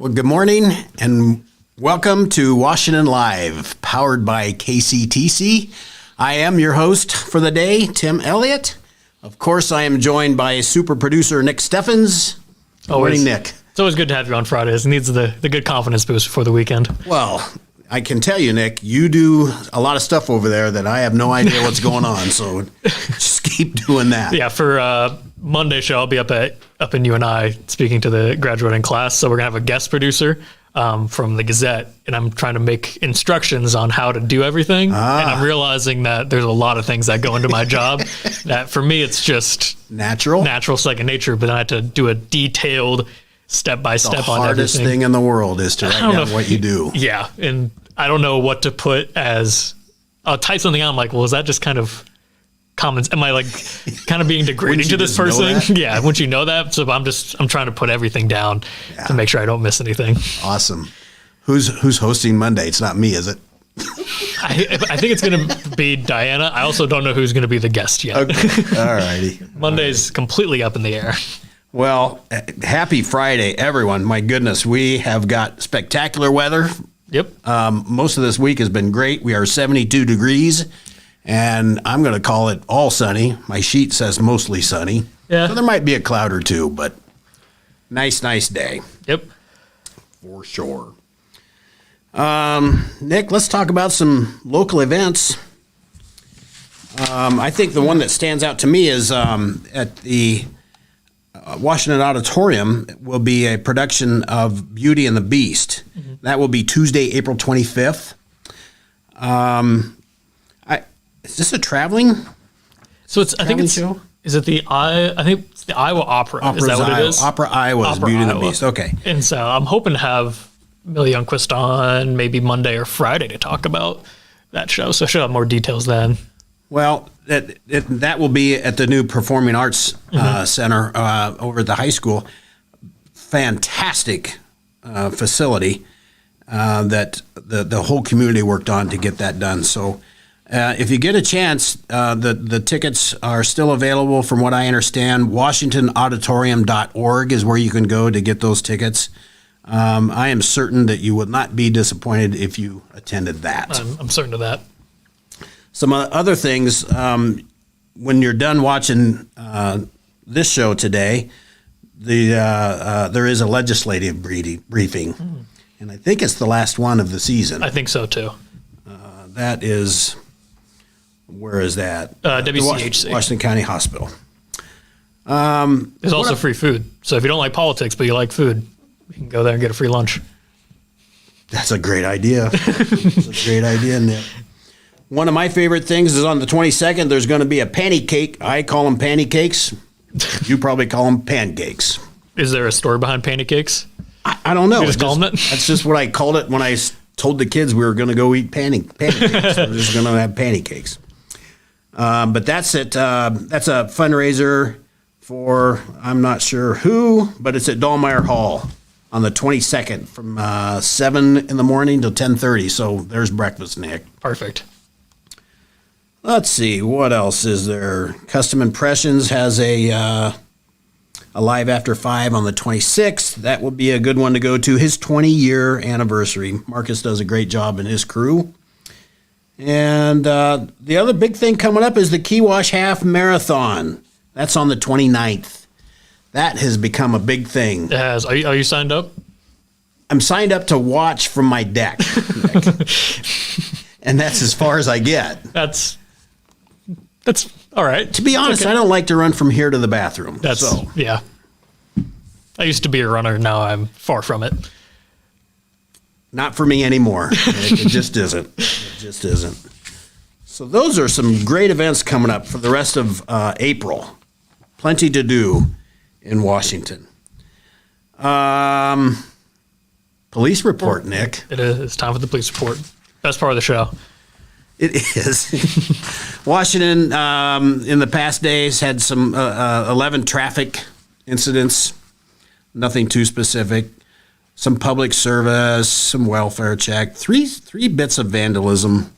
Well, good morning and welcome to Washington Live, powered by KCTC. I am your host for the day, Tim Elliott. Of course, I am joined by super producer Nick Steffens. Good morning, Nick. It's always good to have you on Fridays. It needs the good confidence boost before the weekend. Well, I can tell you, Nick, you do a lot of stuff over there that I have no idea what's going on, so just keep doing that. Yeah, for Monday show, I'll be up in UNI speaking to the graduating class. So we're going to have a guest producer from the Gazette, and I'm trying to make instructions on how to do everything. And I'm realizing that there's a lot of things that go into my job that for me, it's just natural second nature, but I have to do a detailed step-by-step on everything. The hardest thing in the world is to write down what you do. Yeah, and I don't know what to put as, I'll type something out, I'm like, well, is that just kind of comments? Am I like kind of being degrading to this person? Yeah, wouldn't you know that? So I'm trying to put everything down to make sure I don't miss anything. Awesome. Who's hosting Monday? It's not me, is it? I think it's going to be Diana. I also don't know who's going to be the guest yet. Okay. All righty. Monday's completely up in the air. Well, happy Friday, everyone. My goodness, we have got spectacular weather. Yep. Most of this week has been great. We are 72 degrees. And I'm going to call it all sunny. My sheet says mostly sunny. Yeah. So there might be a cloud or two, but nice day. Yep. For sure. Nick, let's talk about some local events. I think the one that stands out to me is at the Washington Auditorium will be a production of Beauty and the Beast. Mm-hmm. That will be Tuesday, April 25th. Is this a traveling? So I think it's show? Is it the Iowa Opera? Is that what it is? Opera Iowa's Beauty and the Beast. Okay. And so I'm hoping to have Millie Youngquist on maybe Monday or Friday to talk about that show. So she'll have more details then. Well, that will be at the new Performing Arts Center over at the high school. Fantastic facility that the whole community worked on to get that done. So if you get a chance, the tickets are still available from what I understand. WashingtonAuditorium.org is where you can go to get those tickets. I am certain that you will not be disappointed if you attended that. I'm certain of that. Some other things, when you're done watching this show today, there is a legislative briefing, and I think it's the last one of the season. I think so, too. That is... Where is that? WCHC. Washington County Hospital. There's also free food. So if you don't like politics, but you like food, you can go there and get a free lunch. That's a great idea. That's a great idea, Nick. One of my favorite things is on the 22nd, there's going to be a pancake. I call them pancakes. You probably call them pancakes. Is there a story behind pancakes? I don't know. You just call them it? That's just what I called it when I told the kids we were going to go eat pancakes. So we're just going to have pancakes. But that's it. That's a fundraiser for, I'm not sure who, but it's at Dahlmeyer Hall on the 22nd from 7 in the morning till 10:30. So there's breakfast, Nick. Perfect. Let's see. What else is there? Custom Impressions has a Live After 5 on the 26th. That will be a good one to go to. His 20-year anniversary. Marcus does a great job in his crew. And the other big thing coming up is the Kewash Half Marathon. That's on the 29th. That has become a big thing. It has. Are you signed up? I'm signed up to watch from my deck. And that's as far as I get. That's all right. To be honest, okay. I don't like to run from here to the bathroom. Yeah. I used to be a runner. Now I'm far from it. Not for me anymore. It just isn't. It just isn't. So those are some great events coming up for the rest of April. Plenty to do in Washington. Police report, Nick. It is. It's time for the police report. Best part of the show. It is. Washington, in the past days, had some 11 traffic incidents. Nothing too specific. Some public service, some welfare check, three bits of vandalism,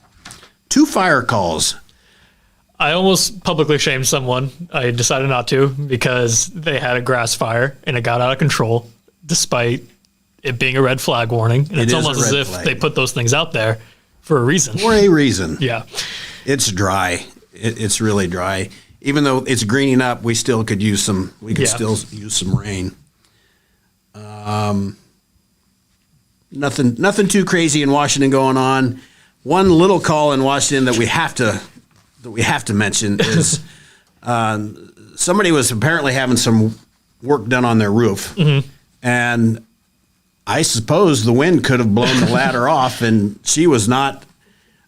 2 fire calls. I almost publicly shamed someone. I decided not to because they had a grass fire and it got out of control despite it being a red flag warning. And it's is a almost as red if flag. they put those things out there for a reason. For a reason. Yeah. It's dry. It's really dry. Even though it's greening up, we still could use some. We could still use some rain. Nothing too crazy in Washington going on. One little call in Washington that we have to mention is somebody was apparently having some work done on their roof, and I suppose the wind could have blown the ladder off, and she was not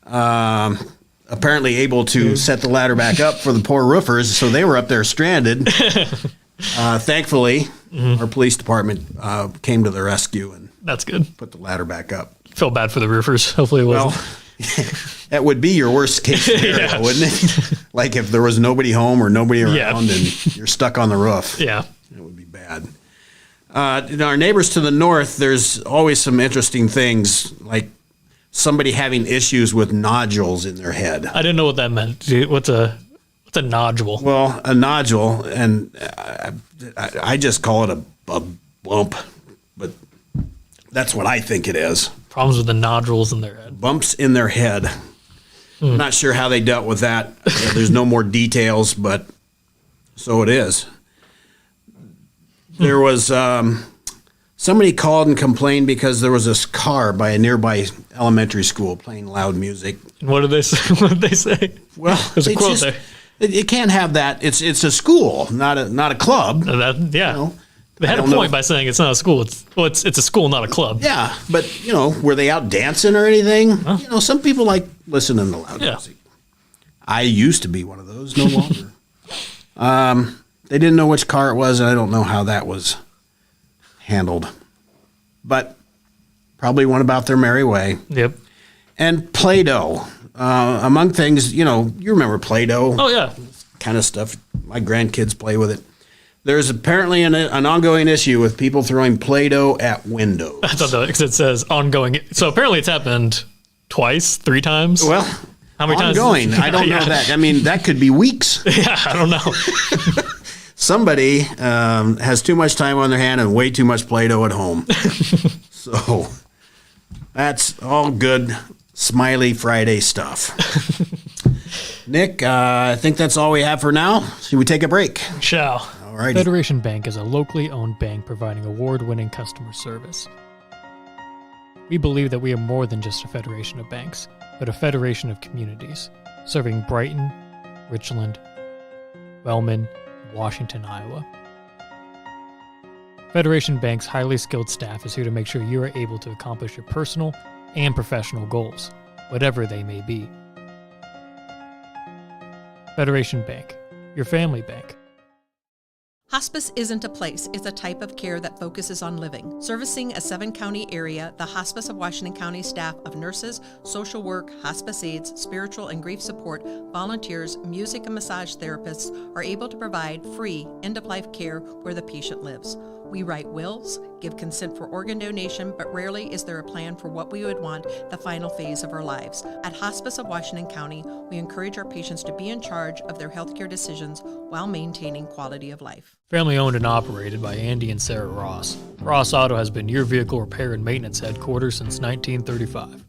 apparently able to set the ladder back up for the poor roofers, so they were up there stranded. Thankfully, our police department came to the rescue and That's good. put the ladder back up. Feel bad for the roofers. Hopefully it wasn't. Well, that would be your worst case scenario, wouldn't it? Like if there was nobody home or nobody around and you're stuck on the roof. Yeah. It would be bad. In our neighbors to the north, there's always some interesting things, like somebody having issues with nodules in their head. I didn't know what that meant. Dude, what's a nodule? Well, a nodule, and I just call it a bump, but that's what I think it is. Problems with the nodules in their head. Bumps in their head. I'm not sure how they dealt with that. There's no more details, but so it is. There was somebody called and complained because there was this car by a nearby elementary school playing loud music. And what did they say? What did they say? Well, there's a it's quote just- there. It can't have that. It's a school, not a club. Yeah. You know? They had I a don't point know. by saying it's not a school. It's a school, not a club. Yeah, but were they out dancing or anything? Some people like listening to loud music. I used to be one of those, no longer. They didn't know which car it was, and I don't know how that was handled. But probably went about their merry way. Yep. And Play-Doh. Among things, you remember Play-Doh. Oh, yeah. Kind of stuff. My grandkids play with it. There's apparently an ongoing issue with people throwing Play-Doh at windows. I thought that because it says ongoing. So apparently it's happened twice, 3 times. Well, how many times? Ongoing. I don't know that. I mean, that could be weeks. Yeah, I don't know. Somebody has too much time on their hand and way too much Play-Doh at home. So that's all good Smiley Friday stuff. Nick, I think that's all we have for now. Should we take a break? Shall. All righty. Federation Bank is a locally owned bank providing award-winning customer service. We believe that we are more than just a federation of banks, but a federation of communities, serving Brighton, Richland, Wellman, and Washington, Iowa. Federation Bank's highly skilled staff is here to make sure you are able to accomplish your personal and professional goals, whatever they may be. Federation Bank, your family bank. Hospice isn't a place, it's a type of care that focuses on living. Servicing a 7-county area, the Hospice of Washington County staff of nurses, social work, hospice aides, spiritual and grief support, volunteers, music and massage therapists are able to provide free end-of-life care where the patient lives. We write wills, give consent for organ donation, but rarely is there a plan for what we would want the final phase of our lives. At Hospice of Washington County, we encourage our patients to be in charge of their healthcare decisions while maintaining quality of life. Family owned and operated by Andy and Sarah Ross. Ross Auto has been your vehicle repair and maintenance headquarters since 1935.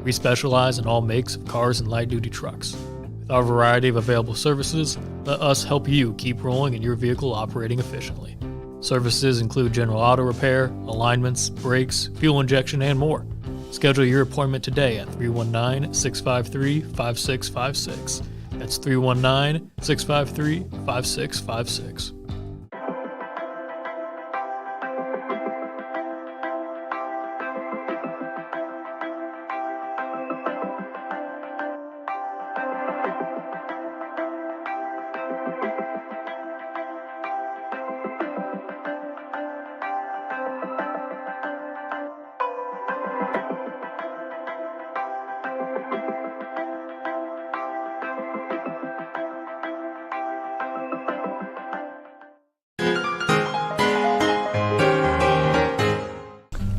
We specialize in all makes of cars and light-duty trucks. With our variety of available services, let us help you keep rolling and your vehicle operating efficiently. Services include general auto repair, alignments, brakes, fuel injection, and more. Schedule your appointment today at 319-653-5656. That's 319-653-5656.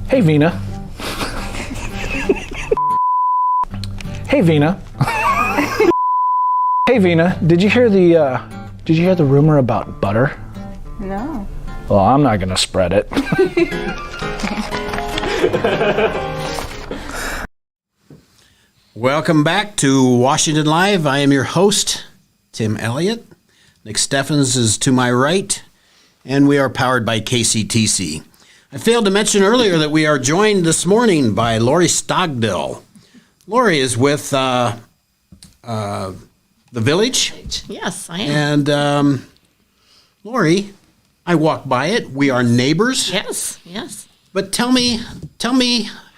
Hey, Vina. Hey, Vina. Hey, Vina. Did you hear the rumor about butter? No. Well, I'm not gonna spread it. Welcome back to Washington Live. I am your host, Tim Elliott. Nick Steffens is to my right, and we are powered by KCTC. I failed to mention earlier that we are joined this morning by Loree Stogdill. Loree is with The Village. Yes, I am. And Loree, I walk by it. We are neighbors. Yes. But tell me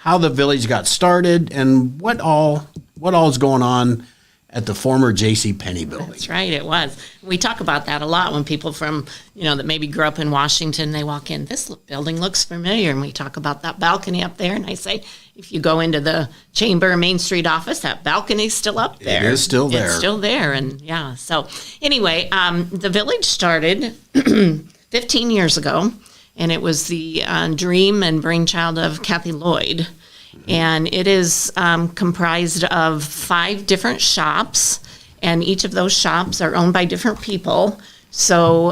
how The Village got started and what all is going on at the former J.C. Penney building. That's right, it was. We talk about that a lot when people from, that maybe grew up in Washington, they walk in, this building looks familiar, and we talk about that balcony up there, and I say, if you go into the Chamber Main Street office, that balcony's still up there. It is still there. It's still there, and yeah. So anyway, the Village started 15 years ago, and it was the dream and brainchild of Kathy Lloyd. And it is comprised of 5 different shops, and each of those shops are owned by different people. So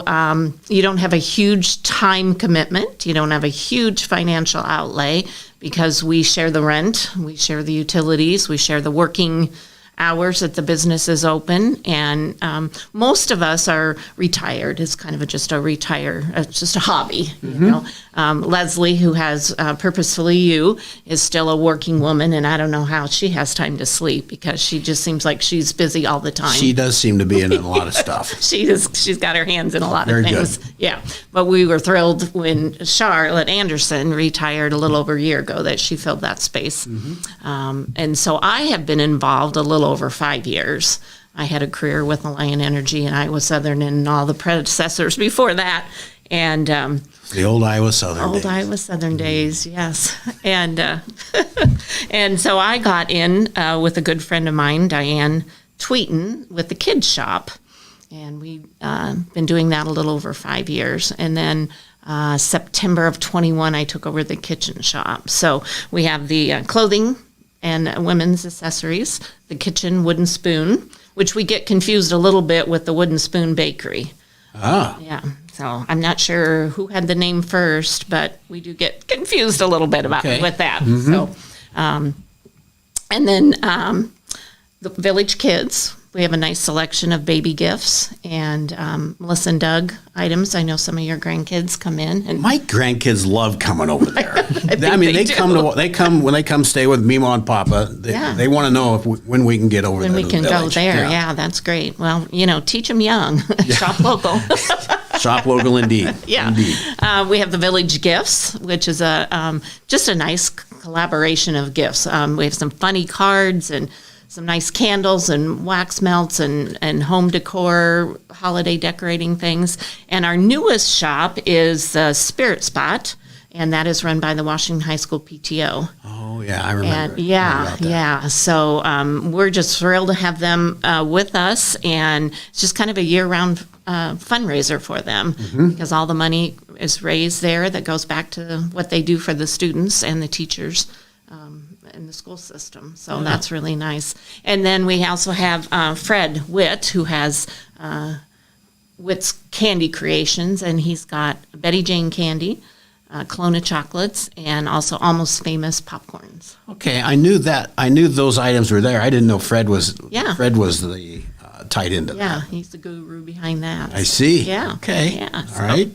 you don't have a huge time commitment. You don't have a huge financial outlay because we share the rent, we share the utilities, we share the working hours that the business is open, and most of us are retired. It's kind of just a hobby, Leslie, who has Purposefully You, is still a working woman, and I don't know how she has time to sleep because she just seems like she's busy all the time. She does seem to be in a lot of stuff. She's got her hands in a lot Very of things. good. Yeah, but we were thrilled when Charlotte Anderson retired a little over a year ago that she filled that space. And so I have been involved a little over 5 years. I had a career with Alliant Energy and Iowa Southern and all the predecessors before that. And The old Iowa Southern days. Iowa Southern days, yes. And and so I got in with a good friend of mine, Diane Tweeten, with the kids shop. And we've been doing that a little over 5 years. And then September of 21, I took over the kitchen shop. So we have the clothing and women's accessories, the kitchen wooden spoon, which we get confused a little bit with the Wooden Spoon Bakery. Ah. Yeah. So I'm not sure who had the name first, but we do get confused a little bit with that. So, and then the Village Kids. We have a nice selection of baby gifts and Melissa and Doug items. I know some of your grandkids come in, and My grandkids love coming over there. think they do. come when they come stay with Mima and Papa. They want to know when we can get over there. when we to the can go Village. there. Yeah, that's great. Well, teach them young, shop local. Shop local indeed. Yeah. Indeed. We have the Village Gifts, which is just a nice collaboration of gifts. We have some funny cards and some nice candles and wax melts and home decor, holiday decorating things. And our newest shop is the Spirit Spot, and that is run by the Washington High School PTO. Oh, yeah, I remember. And yeah. So we're just thrilled to have them with us, and it's just kind of a year-round fundraiser for them because all the money is raised there that goes back to what they do for the students and the teachers in the school system. So that's really nice. And then we also have Fred Witt, who has Witt's Candy Creations, and he's got Betty Jane candy, Kelowna chocolates, and also Almost Famous popcorns. Okay, I knew that. I knew those items were there. I didn't know Fred was. Yeah. Fred was the tied into Yeah, that. he's the guru behind that. I see. Yeah. Okay. Yeah, All right.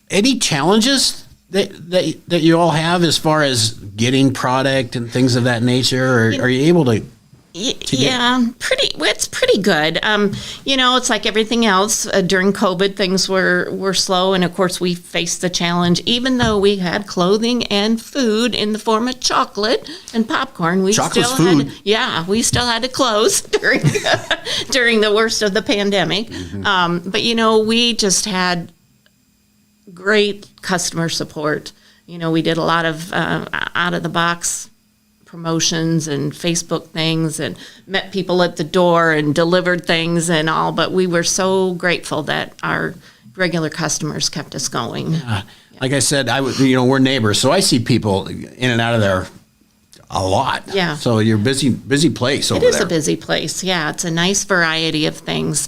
Any challenges that you all have as far as getting product and things of that nature, or are you able to? Yeah, it's pretty good. It's like everything else. During COVID, things were slow, and of course, we faced the challenge. Even though we had clothing and food in the form of chocolate and popcorn, we Chocolate's still food. we still had to close during the worst of the pandemic. But we just had great customer support. We did a lot of out of the box promotions and Facebook things and met people at the door and delivered things and all, but we were so grateful that our regular customers kept us going. Like I said, we're neighbors, so I see people in and out of there a lot. Yeah. So you're busy place over It is there. a busy place. Yeah, it's a nice variety of things.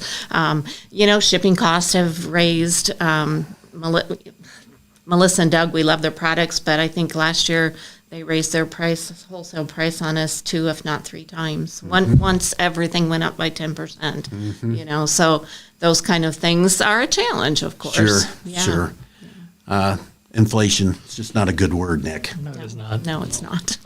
Shipping costs have raised. Melissa and Doug, we love their products, but I think last year they raised their wholesale price on us 2, if not 3 times. Once everything went up by 10%, so those kind of things are a challenge, of course. Sure, Yeah. sure. Inflation, it's just not a good word, Nick. No, it is not. No, it's not.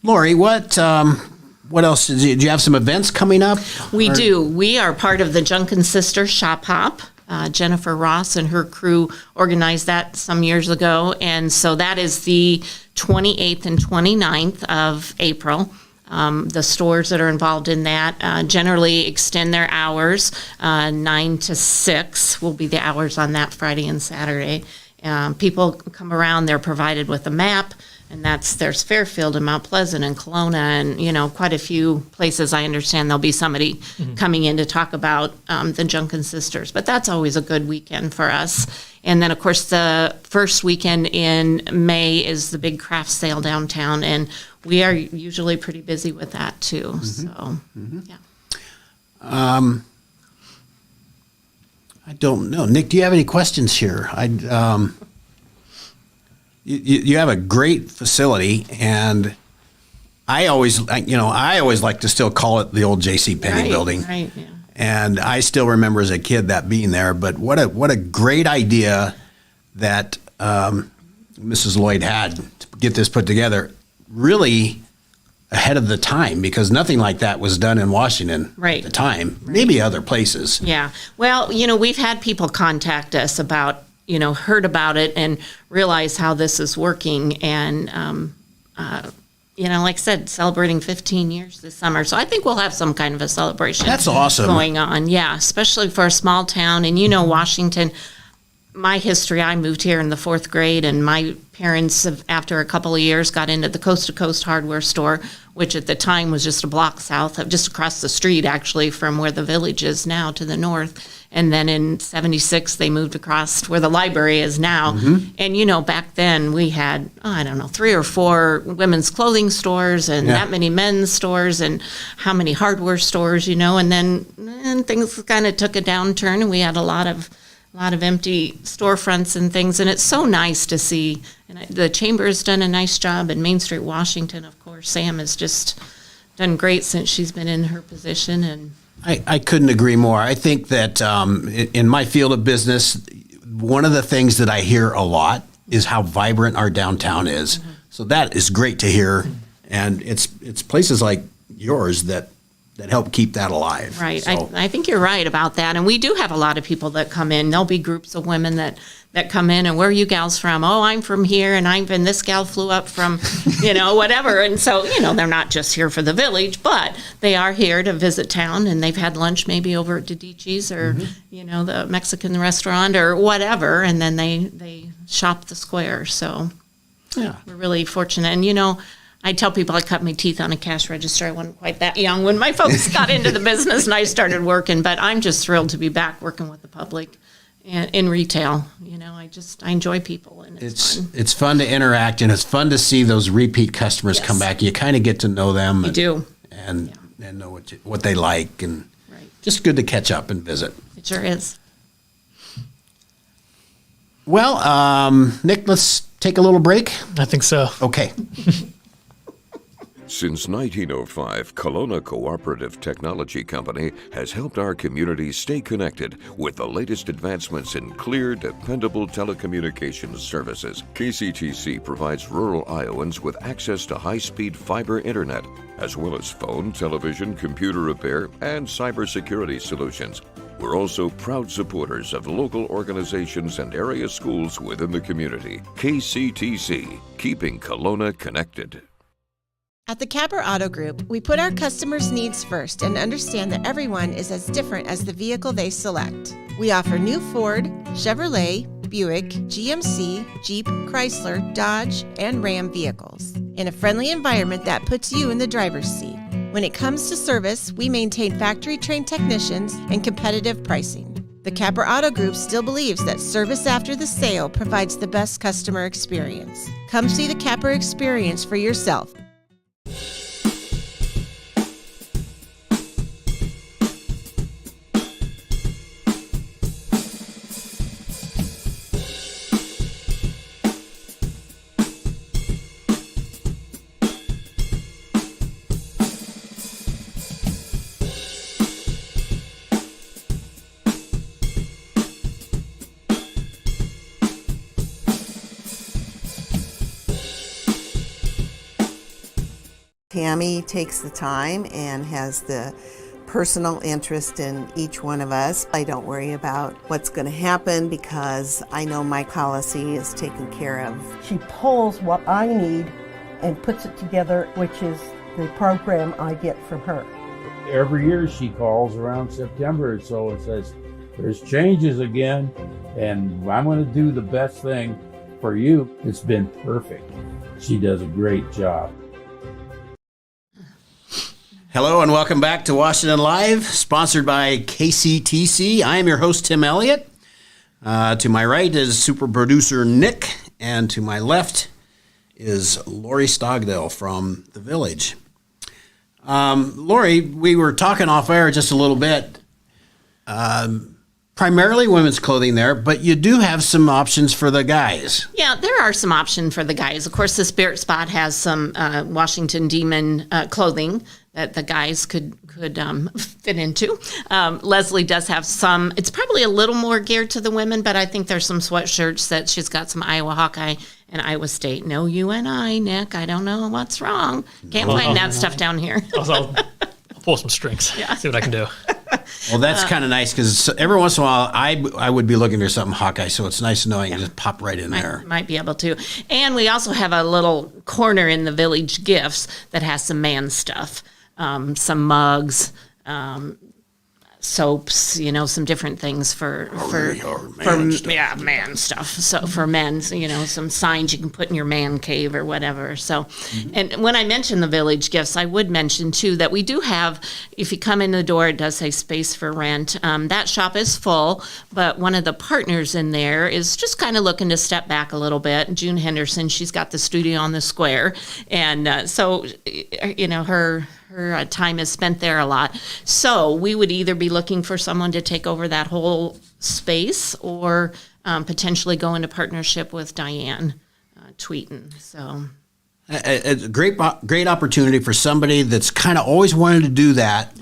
Loree, what else? Do you have some events coming up? We do. We are part of the Junkin Sisters Shop Hop. Jennifer Ross and her crew organized that some years ago. And so that is the 28th and 29th of April. The stores that are involved in that generally extend their hours. 9 to 6 will be the hours on that Friday and Saturday. People come around, they're provided with a map. And there's Fairfield and Mount Pleasant and Kelowna and, quite a few places. I understand there'll be somebody coming in to talk about the Junkin Sisters. But that's always a good weekend for us. And then, of course, the first weekend in May is the big craft sale downtown. And we are usually pretty busy with that, too. So, yeah. I don't know. Nick, do you have any questions here? You have a great facility, and I always like to still call it the old J.C. Penney building. Right, yeah. And I still remember as a kid that being there. But what a great idea that Mrs. Lloyd had to get this put together. Really ahead of the time, because nothing like that was done in Washington at the time. Maybe other places. Yeah. Well, we've had people contact us about heard about it and realize how this is working. And, like I said, celebrating 15 years this summer. So I think we'll have some kind of a celebration. That's awesome. Going on. Yeah. Especially for a small town. And, Washington, my history, I moved here in the 4th grade, and my parents, after a couple of years, got into the Coast to Coast hardware store, which at the time was just a block south, just across the street, actually, from where the village is now to the north. And then in 76, they moved across where the library is now. And, back then we had, 3 or 4 women's clothing stores and that many men's stores and how many hardware stores, and then things kind of took a downturn, and we had a lot of empty storefronts and things. And it's so nice to see. And the chamber has done a nice job. And Main Street, Washington, of course, Sam has just done great since she's been in her position. And I couldn't agree more. I think that in my field of business, one of the things that I hear a lot is how vibrant our downtown is. So that is great to hear. And it's places like yours that help keep that alive. Right. So. I think you're right about that. And we do have a lot of people that come in. There'll be groups of women that come in, and where are you gals from? Oh, I'm from here, and this gal flew up from, whatever. And so, they're not just here for the village, but they are here to visit town, and they've had lunch maybe over at Didici's or, the Mexican restaurant or whatever, and then they shop the square. So we're really fortunate. And, I tell people I cut my teeth on a cash register. I wasn't quite that young when my folks got into the business and I started working, but I'm just thrilled to be back working with the public and in retail. I enjoy people, and it's fun. It's fun to interact, and it's fun to see those repeat customers come back. You kind of get to know them. You do. And know what they like, and just good to catch up and visit. It sure is. Well, Nick, let's take a little break. I think so. Okay. Since 1905, Kelowna Cooperative Technology Company has helped our community stay connected with the latest advancements in clear, dependable telecommunications services. KCTC provides rural Iowans with access to high-speed fiber internet, as well as phone, television, computer repair, and cybersecurity solutions. We're also proud supporters of local organizations and area schools within the community. KCTC, keeping Kelowna connected. At the Capper Auto Group, we put our customers' needs first and understand that everyone is as different as the vehicle they select. We offer new Ford, Chevrolet, Buick, GMC, Jeep, Chrysler, Dodge, and Ram vehicles in a friendly environment that puts you in the driver's seat. When it comes to service, we maintain factory-trained technicians and competitive pricing. The Capper Auto Group still believes that service after the sale provides the best customer experience. Come see the Capper experience for yourself. Tammy takes the time and has the personal interest in each one of us. I don't worry about what's going to happen because I know my policy is taken care of. She pulls what I need and puts it together, which is the program I get from her. Every year she calls around September or so and says, there's changes again, and I'm going to do the best thing for you. It's been perfect. She does a great job. Hello and welcome back to Washington Live, sponsored by KCTC. I am your host, Tim Elliott. To my right is super producer Nick, and to my left is Loree Stogdill from The Village. Loree, we were talking off air just a little bit. Primarily women's clothing there, but you do have some options for the guys. Yeah, there are some options for the guys. Of course, the Spirit Spot has some Washington Demon clothing that the guys could fit into. Leslie does have some. It's probably a little more geared to the women, but I think there's some sweatshirts that she's got some Iowa Hawkeye and Iowa State. No UNI, Nick. I don't know what's wrong. Can't find that stuff down here. I'll pull some strings. Yeah. See what I can do. Well, that's kind of nice because every once in a while I would be looking for something Hawkeye, so it's nice to know I can just pop right in there. Might be able to. And we also have a little corner in the Village Gifts that has some man stuff, some mugs, soaps, some different things for man stuff. So for men, some signs you can put in your man cave or whatever. So, and when I mention the Village Gifts, I would mention too that we do have, if you come in the door, it does say space for rent. That shop is full, but one of the partners in there is just kind of looking to step back a little bit. June Henderson, she's got the studio on the square, and so her time is spent there a lot. So we would either be looking for someone to take over that whole space or potentially go into partnership with Diane Tweeten. So a great opportunity for somebody that's kind of always wanted to do that,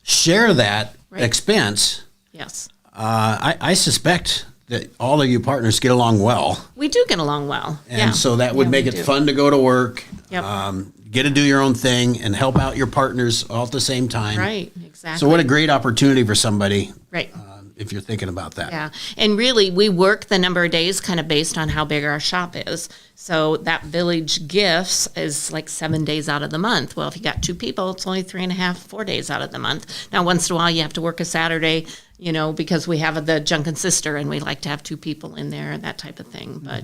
share that expense. Yes. I suspect that all of you partners get along well. We do get along well. And so that would make it fun to go to work. Yep. Get to do your own thing and help out your partners all at the same time. Right, exactly. So what a great opportunity for somebody. Right. If you're thinking about that. Yeah. And really, we work the number of days kind of based on how big our shop is. So that Village Gifts is like 7 days out of the month. Well, if you got 2 people, it's only 3.5, 4 days out of the month. Now, once in a while, you have to work a Saturday, because we have the Junkin' Sister and we like to have 2 people in there and that type of thing. But,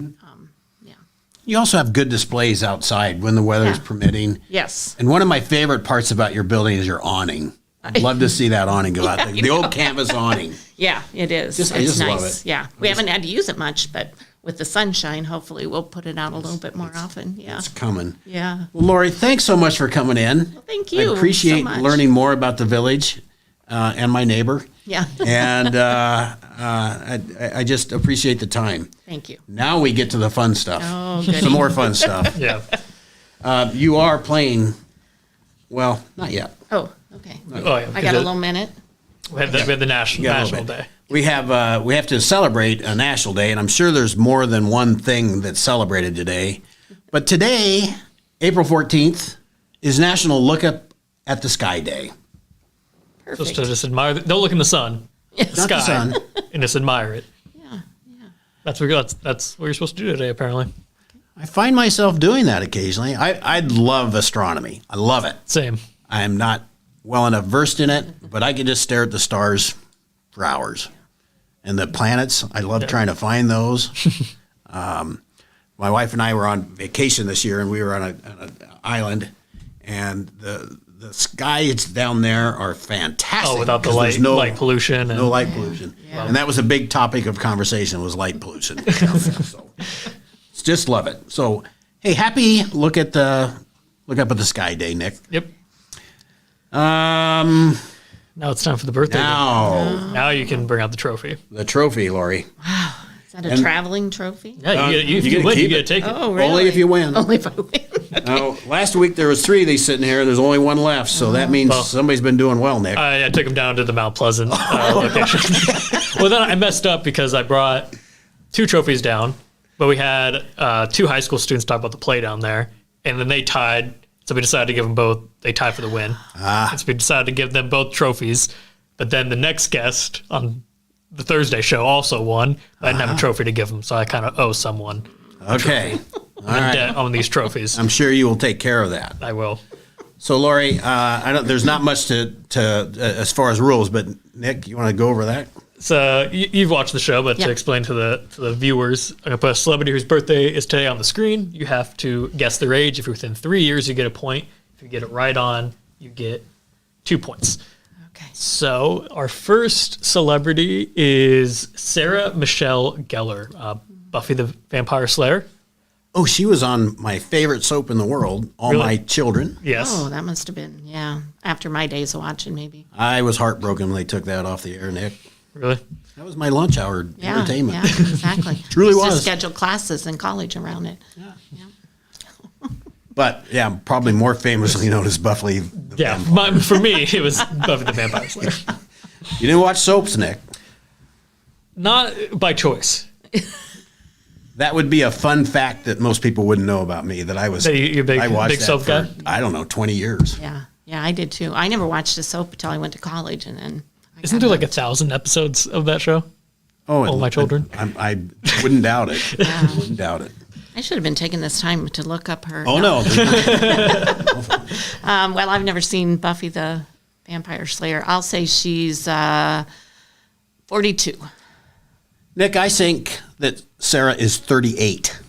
You also have good displays outside when the weather is permitting. Yes. And one of my favorite parts about your building is your awning. I'd love to see that awning go out there. The old canvas awning. Yeah, it is. I it's just nice. love it. Yeah. We haven't had to use it much, but with the sunshine, hopefully we'll put it out a little bit more often. Yeah. It's coming. Yeah. Well, Loree, thanks so much for coming in. Well, thank you. I appreciate so much. learning more about the Village and my neighbor. Yeah. And I just appreciate the time. Thank you. Now we get to the fun stuff. Oh, goody. Some more fun stuff. Yeah. You are playing, well, not yet. Oh, okay. Oh, yeah. I got a little minute. We had the National Day. We have to celebrate a National Day, and I'm sure there's more than one thing that's celebrated today. But today, April 14th, is National Look Up at the Sky Day. Perfect. Just admire. Don't look in the sun, Not the sky, sun. and just admire it. Yeah. That's what you're supposed to do today, apparently. I find myself doing that occasionally. I love astronomy. I love it. Same. I am not well enough versed in it, but I can just stare at the stars for hours. And the planets, I love trying to find those. My wife and I were on vacation this year, and we were on an island, and the skies down there are fantastic. Oh, without the light pollution. No light pollution. Yeah. And that was a big topic of conversation, was light pollution. So, just love it. So, hey, happy look up at the sky day, Nick. Yep. Now it's time for the birthday. Now you can bring out the trophy. The trophy, Loree. Wow. Is that a traveling trophy? Yeah, if you win, you get to take it. Oh, really? Only if you win. Only if I win. Now, last week there was 3 of these sitting here. There's only 1 left, so that means somebody's been doing well, Nick. I took him down to the Mount Pleasant location. Well, then I messed up because I brought 2 trophies down, but we had 2 high school students talk about the play down there, and then they tied So we decided to give them both. They tied for the win. And so we decided to give them both trophies. But then the next guest on the Thursday show also won. I didn't have a trophy to give them, so I kind of owe someone. Okay. All right. Debt on these trophies. I'm sure you will take care of that. I will. So, Loree, there's not much to as far as rules, but Nick, you want to go over that? So you've watched the show, but to explain to the viewers, I'm going to put a celebrity whose birthday is today on the screen. You have to guess their age. If you're within 3 years, you get a point. If you get it right on, you get 2 points. Okay. So our first celebrity is Sarah Michelle Gellar, Buffy the Vampire Slayer. Oh, she was on my favorite soap in the world, All My Children. Yes. Oh, that must have been, after my days of watching, maybe. I was heartbroken when they took that off the air, Nick. Really? That was my lunch hour entertainment. Yeah, exactly. Truly Used to was. schedule classes in college around it. But, yeah, probably more famously known as Buffy the Vampire. For me, it was Buffy the Vampire Slayer. You didn't watch soaps, Nick? Not by choice. That would be a fun fact that most people wouldn't know about me, that I was. You're I watched big that soap for, guy? I don't know, 20 years. Yeah, I did too. I never watched a soap until I went to college, and then. Isn't there like 1,000 episodes of that show? Oh, All My Children? I wouldn't doubt it. I wouldn't doubt it. I should have been taking this time to look up her. Oh, no. Well, I've never seen Buffy the Vampire Slayer. I'll say she's 42. Nick, I think that Sarah is 38.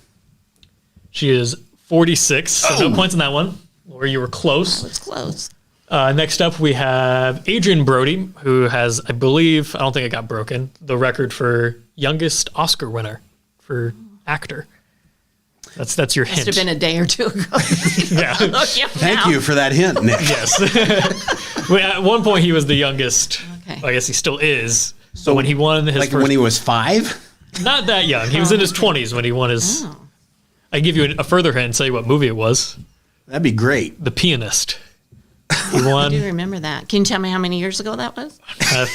She is 46, so no points in that one. Or you were close. It's close. Next up, we have Adrian Brody, who has, I believe, I don't think it got broken, the record for youngest Oscar winner for actor. That's your hint. Must have been a day or two ago. Yeah. Thank you for that hint, Nick. Yes. At one point, he was the youngest. Okay. I guess he still is. So when he won his when he was 5? Not that young. He was in his 20s when he won his. Oh. I give you a further hint and tell you what movie it was. That'd be great. The Pianist. He won. I do remember that. Can you tell me how many years ago that was? I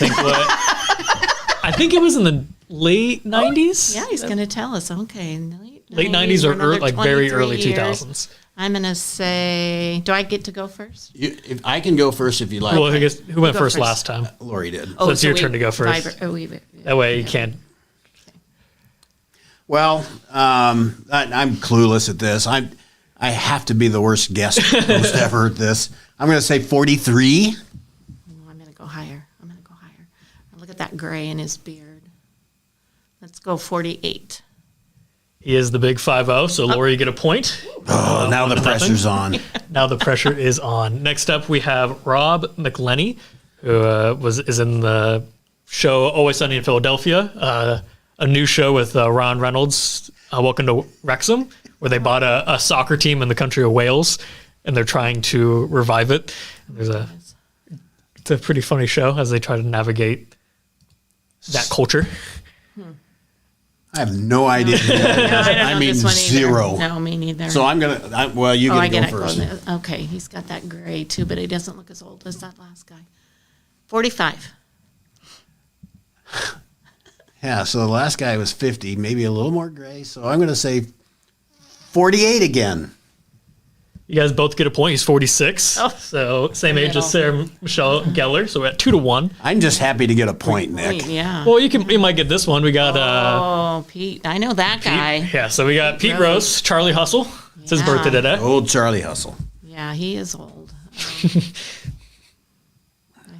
think it was in the late 90s. Yeah, he's going to tell us. Okay. Late 90s or another very 23 early years. 2000s. I'm going to say, do I get to go first? If I can go first if you like. Well, I guess who went Go first first. last time? Loree did. So it's your turn to go first. That way you can't. Well, I'm clueless at this. I have to be the worst guest host ever at this. I'm going to say 43. I'm going to go higher. Look at that gray in his beard. Let's go 48. He is the big 5-0, so Loree, you get a point. Oh, now the pressure's on. Now the pressure is on. Next up, we have Rob McElhenney, who is in the show Always Sunny in Philadelphia, a new show with Ron Reynolds, Welcome to Wrexham, where they bought a soccer team in the country of Wales, and they're trying to revive it. And it's a pretty funny show as they try to navigate that culture. I have no idea. I mean, this one zero. Either. No, me neither. So I'm going to, well, you get to go first. Okay, he's got that gray too, but he doesn't look as old as that last guy. 45. Yeah, so the last guy was 50, maybe a little more gray. So I'm going to say 48 again. You guys both get a point. He's 46. So same age as Sarah Michelle Gellar. So we're at 2-1. I'm just happy to get a point, Nick. Yeah. Well, you might get this one. We got Pete. I know that guy. Pete. Yeah, so we got Pete Rose, Charlie Hustle. It's his birthday today. Old Charlie Hustle. Yeah, he is old.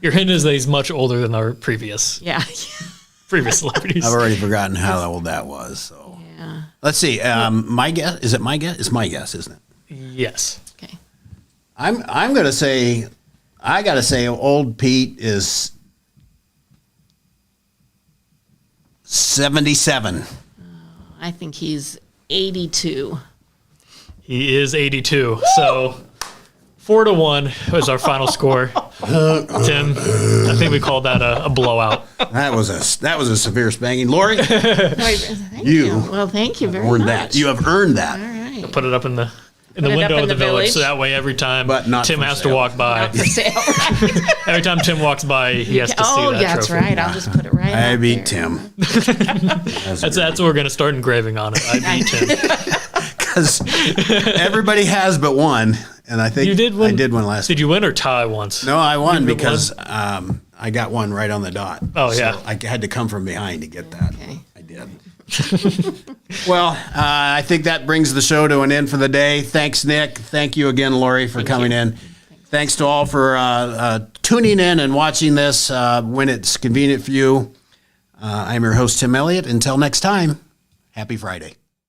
Your hint is that he's much older than our previous celebrities. I've already forgotten how old that was. So yeah. Let's see. My guess, is it my guess? It's my guess, isn't it? Yes. Okay. I'm going to say, I got to say old Pete is 77. I think he's 82. He is 82. So 4-1 was our final score. Tim, I think we called that a blowout. That was a severe spanking. Loree, Thank you. Well, thank you very much. That. You have earned that. All right. I'll put it up in the window of the village, so that way every time Tim has to walk by, Not for sale, right? every time Tim walks by, he has to see that that's trophy. right. I'll just put it right I there. beat Tim. That's what we're going to start engraving on it. I beat Tim. because everybody has but one, and I think You did win. I did one last. Did you win or tie once? No, I won You because I got one right on the dot. Oh, yeah. So I had to come from behind to get that. Okay. I did. Well, I think that brings the show to an end for the day. Thanks, Nick. Thank you again, Loree, for coming in. Thanks to all for tuning in and watching this when it's convenient for you. I'm your host, Tim Elliott. Until next time, happy Friday.